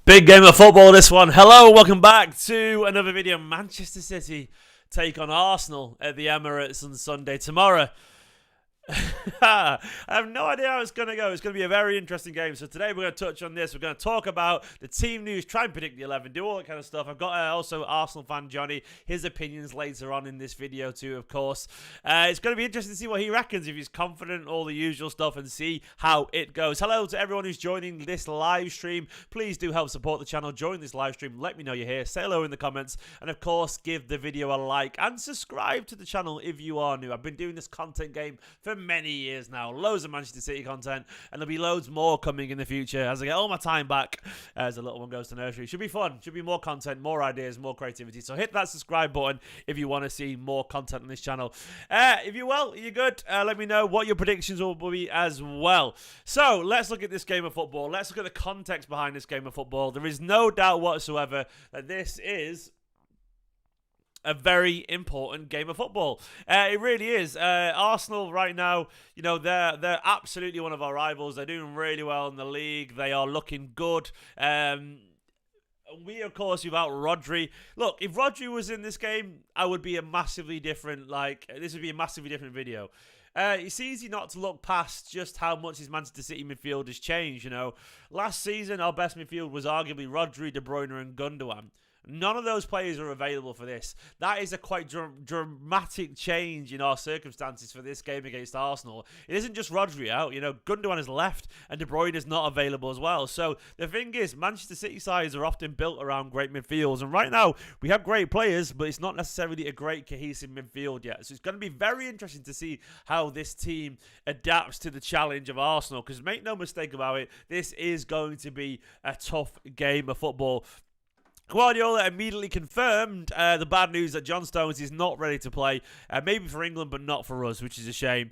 Big game of football, this one. Hello, welcome back to another video. Manchester City take on Arsenal at the Emirates on Sunday tomorrow. I have no idea how it's going to go. It's going to be a very interesting game. So today we're going to touch on this. We're going to talk about the team news, try and predict the 11, do all that kind of stuff. I've got also Arsenal fan Johnny, his opinions later on in this video too, of course. It's going to be interesting to see what he reckons, if he's confident, all the usual stuff, and see how it goes. Hello to everyone who's joining this live stream. Please do help support the channel. Join this live stream. Let me know you're here. Say hello in the comments. And of course, give the video a like and subscribe to the channel if you are new. I've been doing this content game for many years now. Loads of Manchester City content, and there'll be loads more coming in the future as I get all my time back as the little one goes to nursery. Should be fun. Should be more content, more ideas, more creativity. So hit that subscribe button if you want to see more content on this channel. If you're good, let me know what your predictions will be as well. So let's look at this game of football. Let's look at the context behind this game of football. There is no doubt whatsoever that this is a very important game of football. It really is. Arsenal right now, you know, they're absolutely one of our rivals. They're doing really well in the league. They are looking good. We, of course, without Rodri. Look, if Rodri was in this game, I would be a massively different, this would be a massively different video. It's easy not to look past just how much his Manchester City midfield has changed, you know. Last season, our best midfield was arguably Rodri, De Bruyne and Gundogan. None of those players are available for this. That is a quite dramatic change in our circumstances for this game against Arsenal. It isn't just Rodri out. You know, Gundogan has left and De Bruyne is not available as well. So the thing is, Manchester City sides are often built around great midfields. And right now, we have great players, but it's not necessarily a great cohesive midfield yet. So it's going to be very interesting to see how this team adapts to the challenge of Arsenal. Because make no mistake about it, this is going to be a tough game of football. Guardiola immediately confirmed the bad news that John Stones is not ready to play, maybe for England, but not for us, which is a shame.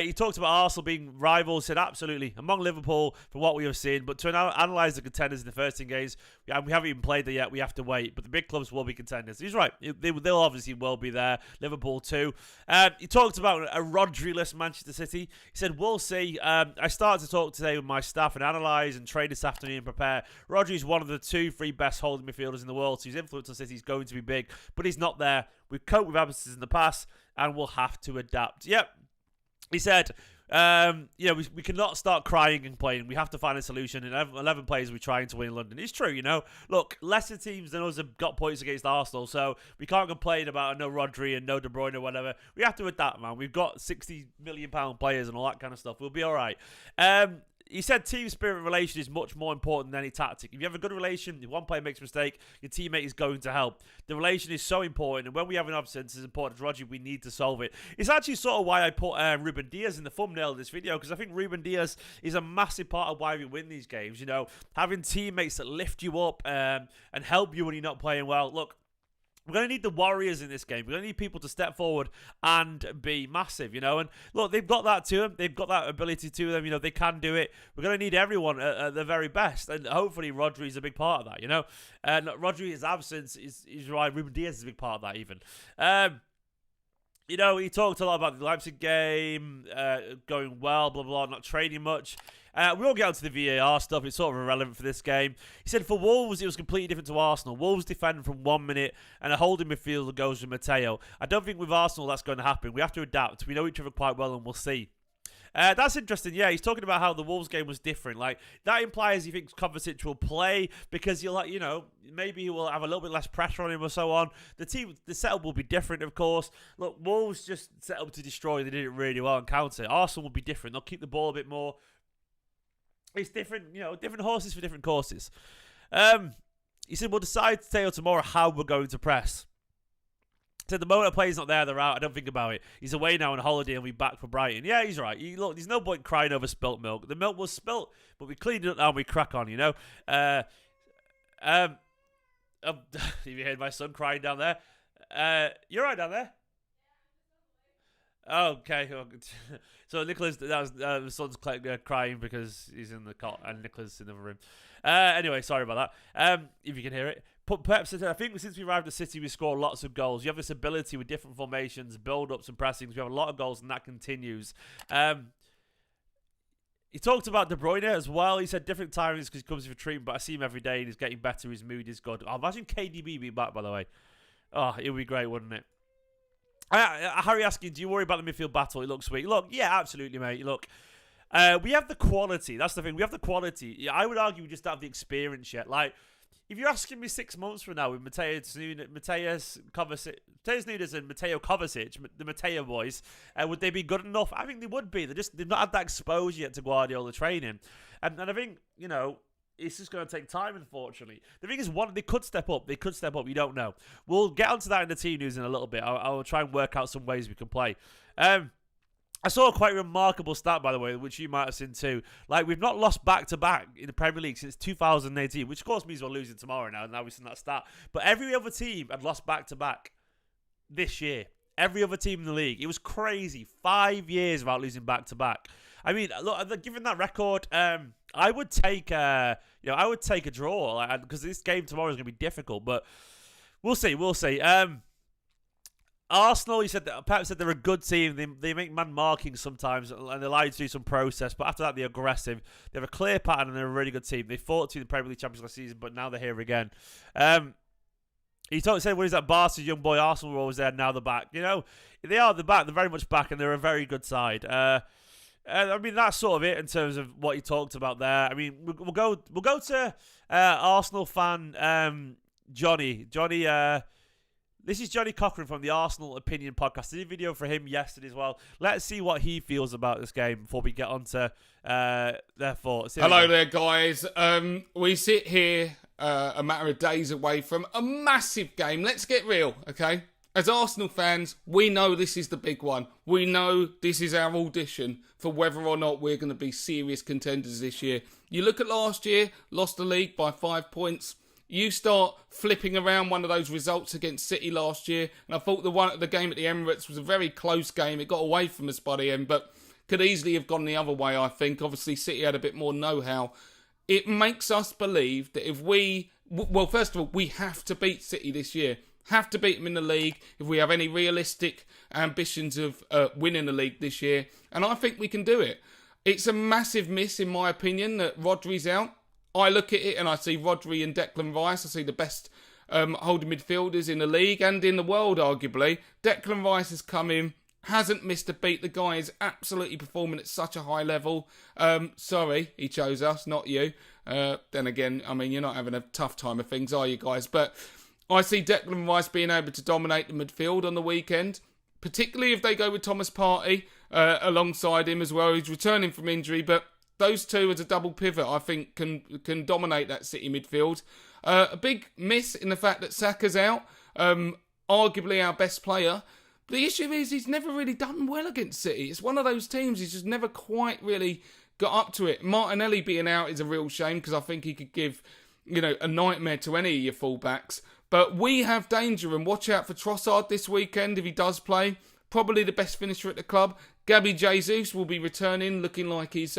He talked about Arsenal being rivals, said absolutely, among Liverpool, from what we have seen, but to analyse the contenders in the first 10 games, we haven't even played there yet, we have to wait, but the big clubs will be contenders. He's right, they'll obviously will be there, Liverpool too. He talked about a Rodri-less Manchester City. He said, we'll see. I started to talk today with my staff and analyse and train this afternoon and prepare. Rodri is one of the 2-3 best holding midfielders in the world, so his influence on City is going to be big, but he's not there. We've coped with absences in the past, and we'll have to adapt. Yep. He said, we cannot start crying and complaining. We have to find a solution. And 11 players we're trying to win in London. It's true, you know. Look, lesser teams than us have got points against Arsenal, so we can't complain about no Rodri and no De Bruyne or whatever. We have to adapt, man. We've got £60 million players and all that kind of stuff. We'll be all right. He said team spirit relation is much more important than any tactic. If you have a good relation, if one player makes a mistake, your teammate is going to help. The relation is so important, and when we have an absence as important as Rodri, we need to solve it. It's actually sort of why I put Ruben Diaz in the thumbnail of this video, because I think Ruben Diaz is a massive part of why we win these games. You know, having teammates that lift you up and help you when you're not playing well. Look, we're going to need the warriors in this game. We're going to need people to step forward and be massive, you know. And look, they've got that to them. They've got that ability to them. You know, they can do it. We're going to need everyone at the very best. And hopefully Rodri is a big part of that, you know. Rodri's absence is right. Ruben Diaz is a big part of that even. You know, he talked a lot about the Leipzig game, going well, blah, blah, blah, not training much. We won't get onto the VAR stuff. It's sort of irrelevant for this game. He said for Wolves, it was completely different to Arsenal. Wolves defend from 1 minute, and a holding midfielder goes with Matteo. I don't think with Arsenal that's going to happen. We have to adapt. We know each other quite well, and we'll see. That's interesting. Yeah, he's talking about how the Wolves game was different. Like, that implies he thinks Kovacic will play because he'll, like, you know, maybe he will have a little bit less pressure on him or so on. The setup will be different, of course. Look, Wolves just set up to destroy. They did it really well and counter. Arsenal will be different. They'll keep the ball a bit more. It's different, you know, different horses for different courses. He said, we'll decide today or tomorrow how we're going to press. He said, the moment a player's not there, they're out. I don't think about it. He's away now on holiday and we'll be back for Brighton. Yeah, he's right. Look, there's no point crying over spilt milk. The milk was spilt, but we cleaned it up now and we crack on, you know. You heard my son crying down there. You're right down there? Oh, okay. So Nicholas, that was the son's crying because he's in the cot and Nicholas in the other room. Anyway, sorry about that. If you can hear it. Pep said, I think since we arrived at City, we scored lots of goals. You have this ability with different formations, build-ups and pressings. We have a lot of goals and that continues. He talked about De Bruyne as well. He said different timings because he comes for treatment, but I see him every day and he's getting better. His mood is good. Oh, imagine KDB being back, by the way. Oh, it would be great, wouldn't it? Harry asking, do you worry about the midfield battle? It looks sweet. Look, yeah, absolutely, mate. Look, we have the quality. That's the thing. We have the quality. I would argue we just don't have the experience yet. Like, if you're asking me 6 months from now with Mateus Nunes and Mateo Kovacic, the Mateo boys, would they be good enough? I think they would be. They've not had that exposure yet to Guardiola training. And I think, it's just going to take time, unfortunately. The thing is, they could step up. They could step up. You don't know. We'll get onto that in the team news in a little bit. I'll try and work out some ways we can play. I saw a quite remarkable stat, by the way, which you might have seen too. Like, we've not lost back-to-back in the Premier League since 2018, which of course means we're losing tomorrow now we've seen that stat. But every other team had lost back-to-back this year. Every other team in the league. It was crazy. 5 years without losing back-to-back. I mean, look, given that record, I would take a draw, because this game tomorrow is going to be difficult, but we'll see. Arsenal, Pep said they're a good team. They make man marking sometimes, and they allow you to do some process. But after that, they're aggressive. They have a clear pattern, and they're a really good team. They fought to the Premier League champions last season, but now they're here again. He said when he's at Barca's young boy, Arsenal were always there. Now they're back. They are the back. They're very much back, and they're a very good side. I mean, that's sort of it in terms of what he talked about there. I mean, we'll go to Arsenal fan Johnny. This is Johnny Cochran from the Arsenal Opinion Podcast. I did a video for him yesterday as well. Let's see what he feels about this game before we get on to their thoughts. Hello there, guys. We sit here a matter of days away from a massive game. Let's get real, okay? As Arsenal fans, we know this is the big one. We know this is our audition for whether or not we're going to be serious contenders this year. You look at last year, lost the league by 5 points. You start flipping around one of those results against City last year, and I thought the game at the Emirates was a very close game. It got away from us by the end, but could easily have gone the other way, I think. Obviously, City had a bit more know-how. It makes us believe that if first of all, we have to beat City this year. Have to beat them in the league if we have any realistic ambitions of winning the league this year. And I think we can do it. It's a massive miss, in my opinion, that Rodri's out. I look at it and I see Rodri and Declan Rice. I see the best holding midfielders in the league and in the world, arguably. Declan Rice has come in, hasn't missed a beat. The guy is absolutely performing at such a high level. Sorry, he chose us, not you. Then again, I mean, you're not having a tough time of things, are you guys? But I see Declan Rice being able to dominate the midfield on the weekend, particularly if they go with Thomas Partey alongside him as well. He's returning from injury, but those two as a double pivot, I think, can dominate that City midfield. A big miss in the fact that Saka's out, arguably our best player. The issue is he's never really done well against City. It's one of those teams he's just never quite really got up to it. Martinelli being out is a real shame because I think he could give, a nightmare to any of your fullbacks. But we have danger, and watch out for Trossard this weekend if he does play. Probably the best finisher at the club. Gabby Jesus will be returning, looking like he's,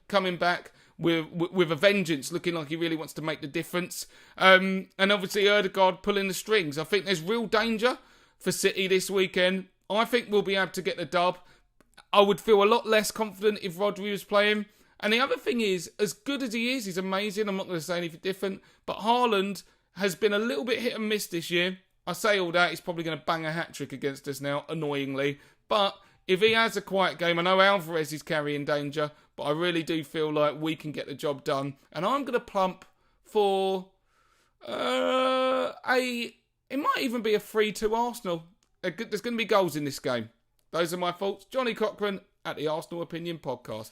coming back with a vengeance, looking like he really wants to make the difference. And obviously Ødegaard pulling the strings. I think there's real danger for City this weekend. I think we'll be able to get the dub. I would feel a lot less confident if Rodri was playing. And the other thing is, as good as he is, he's amazing. I'm not going to say anything different. But Haaland has been a little bit hit and miss this year. I say all that, he's probably going to bang a hat-trick against us now, annoyingly. But if he has a quiet game, I know Alvarez is carrying danger, but I really do feel like we can get the job done. And I'm going to plump for it might even be a 3-2 Arsenal. There's going to be goals in this game. Those are my thoughts. Johnny Cochran at the Arsenal Opinion Podcast.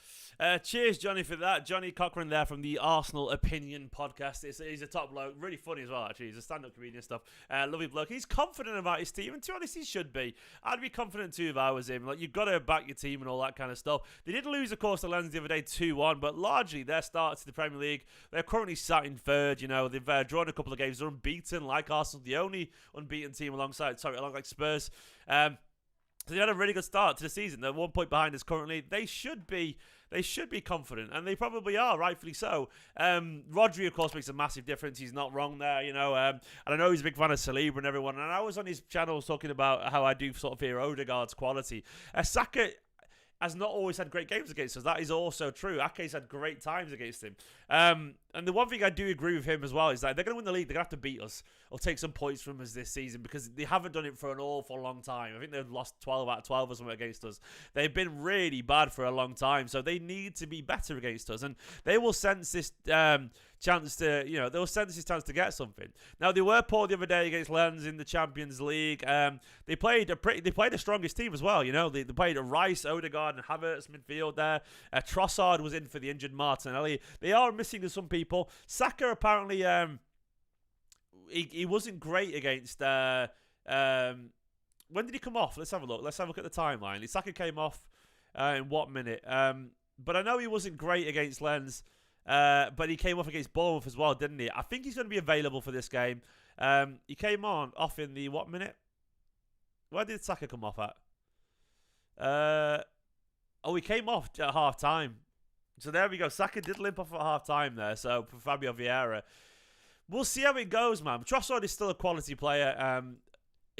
Cheers, Johnny, for that. Johnny Cochran there from the Arsenal Opinion Podcast. He's a top bloke. Really funny as well, actually. He's a stand-up comedian and stuff. Lovely bloke. He's confident about his team, and to be honest, he should be. I'd be confident too if I was him. Like, you've got to back your team and all that kind of stuff. They did lose, of course, to Lens the other day 2-1, but largely their start to the Premier League, they're currently sat in third. They've drawn a couple of games. They're unbeaten, like Arsenal, the only unbeaten team alongside Spurs. So they had a really good start to the season. They're 1 point behind us currently. They should be confident, and they probably are, rightfully so. Rodri, of course, makes a massive difference. He's not wrong there, and I know he's a big fan of Saliba and everyone. And I was on his channel talking about how I do sort of fear Ødegaard's quality. Saka, has not always had great games against us. That is also true. Ake's had great times against him. And the one thing I do agree with him as well is that they're going to win the league. They're going to have to beat us or take some points from us this season because they haven't done it for an awful long time. I think they've lost 12 out of 12 or something against us. They've been really bad for a long time, so they need to be better against us. And they will sense this chance to, they'll sense this chance to get something. Now, they were poor the other day against Lens in the Champions League. They played the strongest team as well. They played Rice, Odegaard, and Havertz midfield there. Trossard was in for the injured Martinelli. They are missing some people. Saka apparently he wasn't great against. When did he come off? Let's have a look. Let's have a look at the timeline. Saka came off in what minute? But I know he wasn't great against Lens. But he came off against Bournemouth as well, didn't he? I think he's going to be available for this game. He came off in the what minute? Where did Saka come off at? He came off at half time. So there we go. Saka did limp off at half time there. So for Fabio Vieira, we'll see how it goes, man. Trossard is still a quality player.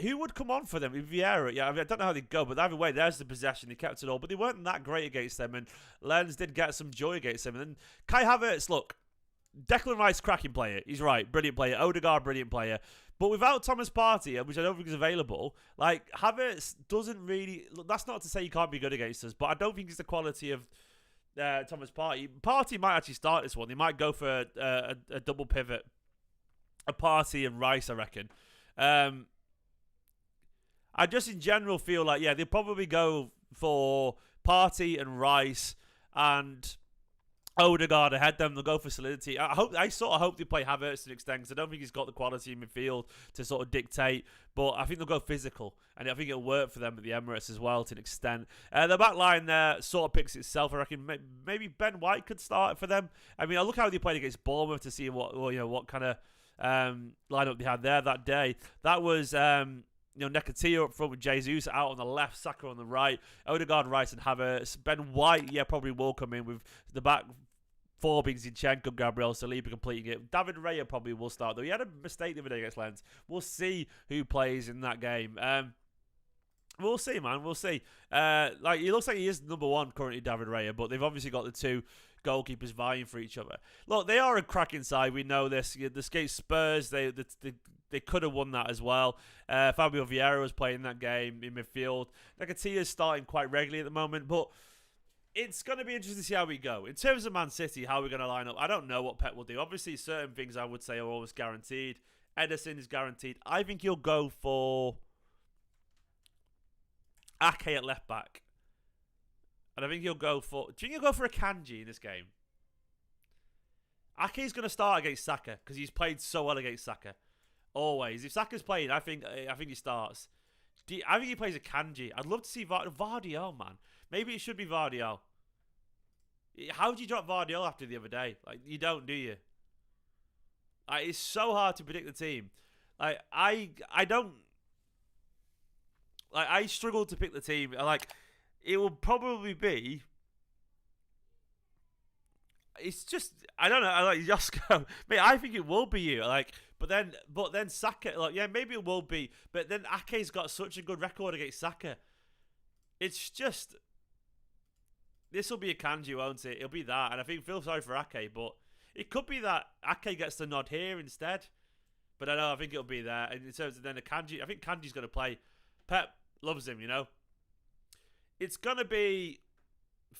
Who would come on for them? Vieira, yeah. I don't know how they go, but either way, there's the possession. They kept it all, but they weren't that great against them. And Lens did get some joy against them. And then Kai Havertz, look, Declan Rice, cracking player. He's right, brilliant player. Odegaard, brilliant player. But without Thomas Partey, which I don't think is available, like Havertz doesn't really. Look, that's not to say he can't be good against us, but I don't think it's the quality of Thomas Partey. Partey might actually start this one. They might go for a double pivot, a Partey and Rice, I reckon. I just in general feel like, they'll probably go for Partey and Rice and Odegaard ahead them. They'll go for solidity. I sort of hope they play Havertz to an extent because I don't think he's got the quality in midfield to sort of dictate. But I think they'll go physical, and I think it'll work for them at the Emirates as well to an extent. The back line there sort of picks itself. I reckon maybe Ben White could start for them. I mean, I look how they played against Bournemouth to see what kind of lineup they had there that day. That was Nketiah up front with Jesus out on the left, Saka on the right, Odegaard, Rice, and Havertz. Ben White, probably will come in with the back four being Zinchenko, Gabriel Saliba completing it. David Raya probably will start, though. He had a mistake the other day against Lens. We'll see who plays in that game. We'll see, man. We'll see. He looks like he is number one currently, David Raya, but they've obviously got the two goalkeepers vying for each other. Look, they are a cracking side. We know this. The Skate Spurs, they could have won that as well. Fabio Vieira was playing that game in midfield. Nketiah is starting quite regularly at the moment, but it's going to be interesting to see how we go. In terms of Man City, how we're going to line up, I don't know what Pep will do. Obviously, certain things I would say are always guaranteed. Ederson is guaranteed. I think he'll go for Ake at left back. And I think he'll go for... Do you think he'll go for a Kanji in this game? Ake's going to start against Saka because he's played so well against Saka. Always. If Saka's playing, I think he starts. I think he plays a Kanji. I'd love to see Vardiol, man. Maybe it should be Vardiol. How did you drop Vardiol after the other day? Like, you don't, do you? It's so hard to predict the team. Like, I don't... Like, I struggle to pick the team. Like, it will probably be... It's just... I don't know. I like Josko. Mate, I think it will be you. Like... But then Saka, maybe it will be. But then Ake's got such a good record against Saka. It's just... This will be a Kanji, won't it? It'll be that. And I feel sorry for Ake, but it could be that Ake gets the nod here instead. But I think it'll be there. And in terms of then a Kanji, I think Kanji's going to play. Pep loves him, It's going to be...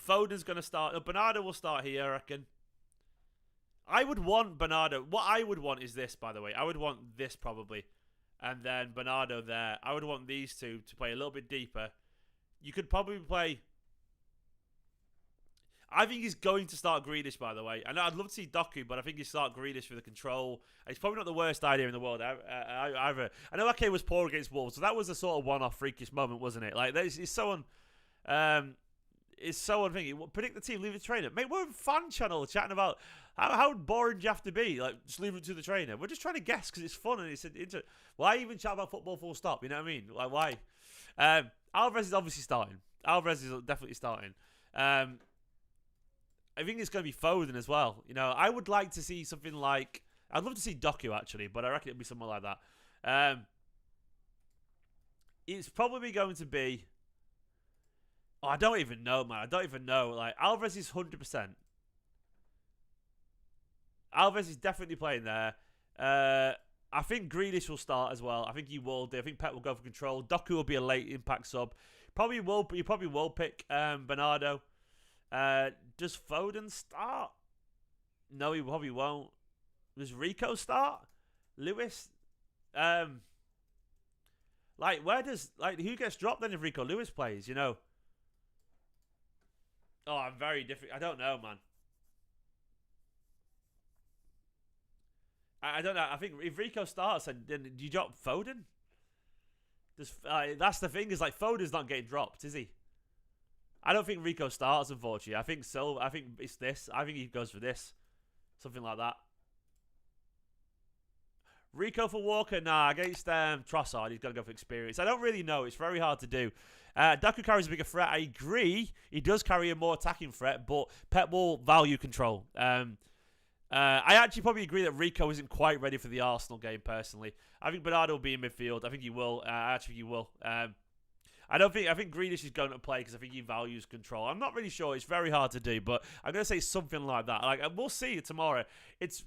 Foden's going to start. Bernardo will start here, I reckon. I would want Bernardo. What I would want is this, by the way. I would want this probably. And then Bernardo there. I would want these two to play a little bit deeper. You could probably play... I think he's going to start Grealish, by the way. I know I'd love to see Doku, but I think he'd start Grealish for the control. It's probably not the worst idea in the world either. I know Ake was poor against Wolves, so that was a sort of one-off freakish moment, wasn't it? Like, it's so unthinking. Predict the team, leave the trainer. Mate, we're a fan channel chatting about how boring do you have to be? Like, just leave it to the trainer. We're just trying to guess because it's fun and it's why even chat about football full stop? You know what I mean? Like, why? Alvarez is obviously starting. Alvarez is definitely starting. I think it's going to be Foden as well. I would like to see something like... I'd love to see Doku, actually, but I reckon it'll be something like that. It's probably going to be... Oh, I don't even know, man. I don't even know. Like, Alvarez is 100%. Alvarez is definitely playing there. I think Grealish will start as well. I think he will do. I think Pep will go for control. Doku will be a late impact sub. He probably will pick Bernardo. Does Foden start? No, he probably won't. Does Rico start? Lewis? Who gets dropped then if Rico Lewis plays, you know? Oh, I'm very different. I don't know, man. I don't know. I think if Rico starts, then do you drop Foden? That's the thing, is like Foden's not getting dropped, is he? I don't think Rico starts, unfortunately. I think it's this. I think he goes for this. Something like that. Rico for Walker? Nah, against Trossard, he's got to go for experience. I don't really know. It's very hard to do. Doku carries a bigger threat. I agree. He does carry a more attacking threat, but Pep will value control. I actually probably agree that Rico isn't quite ready for the Arsenal game, personally. I think Bernardo will be in midfield. I think he will. I think he will. I think Grealish is going to play because I think he values control. I'm not really sure. It's very hard to do, but I'm going to say something like that. Like, we'll see tomorrow. It's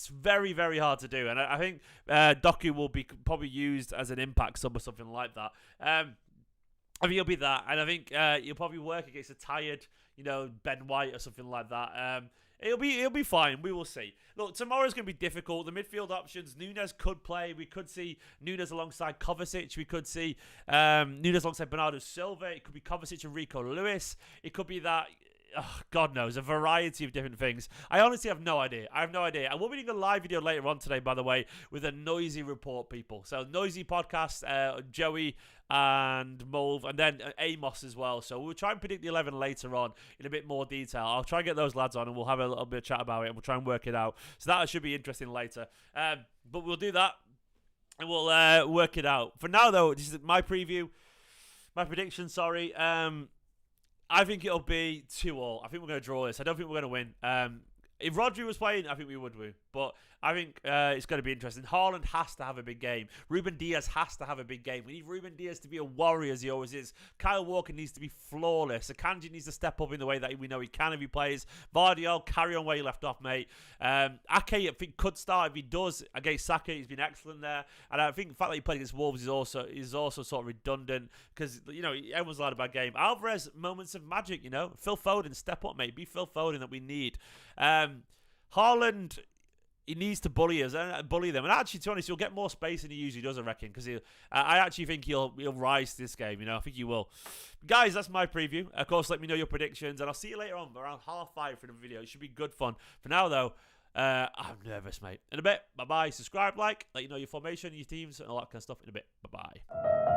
very, very hard to do, and I think Doku will be probably used as an impact sub or something like that. I think he'll be that, and I think he'll probably work against a tired, Ben White or something like that. It'll be fine. We will see. Look, tomorrow's going to be difficult. The midfield options, Nunes could play. We could see Nunes alongside Kovacic. We could see Nunes alongside Bernardo Silva. It could be Kovacic and Rico Lewis. It could be that. Oh, God knows, a variety of different things. I honestly have no idea. I will be doing a live video later on today, by the way, with a Noisy Report, people. So, Noisy Podcast, Joey and Mulv, and then Amos as well. So, we'll try and predict the 11 later on in a bit more detail. I'll try and get those lads on, and we'll have a little bit of chat about it, and we'll try and work it out. So, that should be interesting later. But we'll do that, and we'll work it out. For now, though, this is my preview. My prediction, sorry. I think it'll be 2-2. I think we're going to draw this. I don't think we're going to win. If Rodri was playing, I think we would win. But I think it's going to be interesting. Haaland has to have a big game. Ruben Diaz has to have a big game. We need Ruben Diaz to be a warrior, as he always is. Kyle Walker needs to be flawless. Akanji needs to step up in the way that we know he can if he plays. Vardiol, carry on where you left off, mate. Ake, I think, could start. If he does against Saka, he's been excellent there. And I think the fact that he played against Wolves is also sort of redundant because, everyone's allowed a bad game. Alvarez, moments of magic, Phil Foden, step up, mate. Be Phil Foden that we need. Haaland, he needs to bully them. And actually, to be honest, he'll get more space than he usually does, I reckon, because I actually think he'll rise to this game, I think he will. Guys, that's my preview. Of course, let me know your predictions, and I'll see you later on around 5:30 for the video. It should be good fun. For now, though, I'm nervous, mate. In a bit, bye-bye. Subscribe, let you know your formation, your teams, and all that kind of stuff in a bit. Bye-bye.